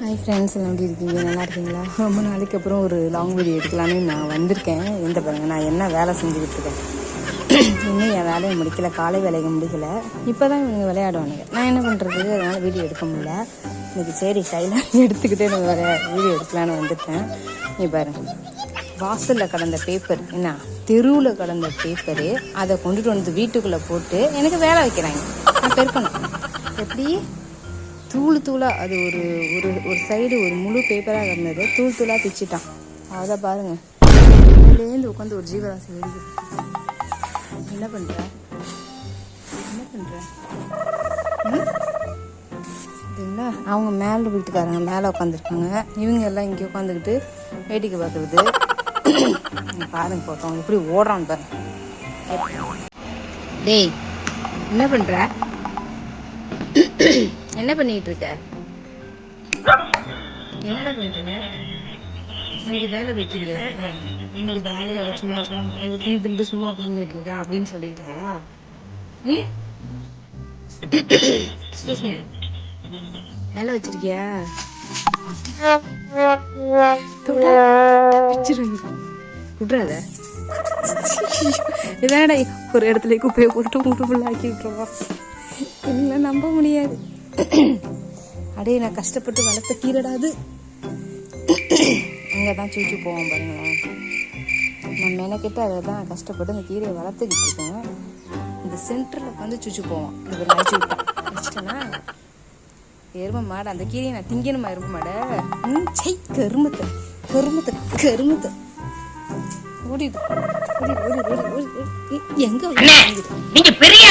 Hi friends, எல்லாம் எப்படி இருக்கீங்க? நல்லா இருக்கீங்களா? ரொம்ப நாளைக்கு அப்புறம் ஒரு லாங் வீடியோ எடுக்கலான்னு நான் வந்திருக்கேன். எந்த பாருங்கள், நான் என்ன வேலை செஞ்சுக்கிட்டு இருக்கேன். இன்னும் என் வேலையை முடிக்கல, காலை வேலையை முடிக்கலை. இப்போ தான் இவங்க விளையாடுவானுங்க. நான் என்ன பண்ணுறது, அதனால் வீடியோ எடுக்க முடியல. இன்னைக்கு சரி கையில் எடுத்துக்கிட்டே நான் வீடியோ எடுக்கலான்னு வந்துட்டேன். நீ பாருங்க, வாசலில் கடந்த பேப்பர், என்ன தெருவில் கடந்த பேப்பரு, அதை கொண்டுட்டு வந்து வீட்டுக்குள்ளே போட்டு எனக்கு வேலை வைக்கிறாங்க. நான் பெருக்கணும். எப்படி தூள் தூளாக, அது ஒரு ஒரு ஒரு சைடு ஒரு முழு பேப்பராக இருந்தது, தூள் தூளாக பிச்சுட்டான். அதை பாருங்க, இதுலேருந்து உட்காந்து ஒரு ஜீவராசி வெடிக்குது. என்ன பண்ணுற என்ன பண்ணுற இது என்ன? அவங்க மேலே வீட்டுக்காரங்க மேலே உட்காந்துருக்காங்க, இவங்க எல்லாம் இங்கே உட்காந்துக்கிட்டு வேடிக்கை பார்க்குறது. பாருங்க போட்டோம் எப்படி ஓடுறான்னு பாருங்க. டேய், என்ன பண்ணுற? என்ன பண்ணிட்டு இருக்க? என்ன பண்றீங்க? இன்னைக்கு வேலை வச்சுருக்க, இன்னைக்கு வேலையை சும்மா பண்ணிட்டு இருக்க அப்படின்னு சொல்லிட்டு வேலை வச்சிருக்கியா? விட்றாத. இதாடா ஒரு இடத்துல குப்பையை போட்டு வீட்டுக்குள்ள ஆக்கி விட்டுருவோம். இல்லை, நம்ப முடியாது. அடே, நான் கஷ்டப்பட்டு வளர்த்த கீரைடாது. அங்கே தான் சூச்சு போவோம் பாருங்களேன். நான் மெனக்கிட்ட அதை தான் கஷ்டப்பட்டு அந்த கீரையை வளர்த்துக்கிட்டு இருக்கேன். இந்த சென்டரில் உட்காந்து சூச்சு போவோம். இது ஒரு அழிச்சு விட்டேன், வச்சுட்டேன்னா எருமை மாடு. அந்த கீரையை நான் திங்கணுமா? எருமை மாடை கருமத்தை கருமத்தை கருமத்தை ஓடிடு ஓடி ஓடி ஓடி ஓடி. எங்க நீங்க பெரிய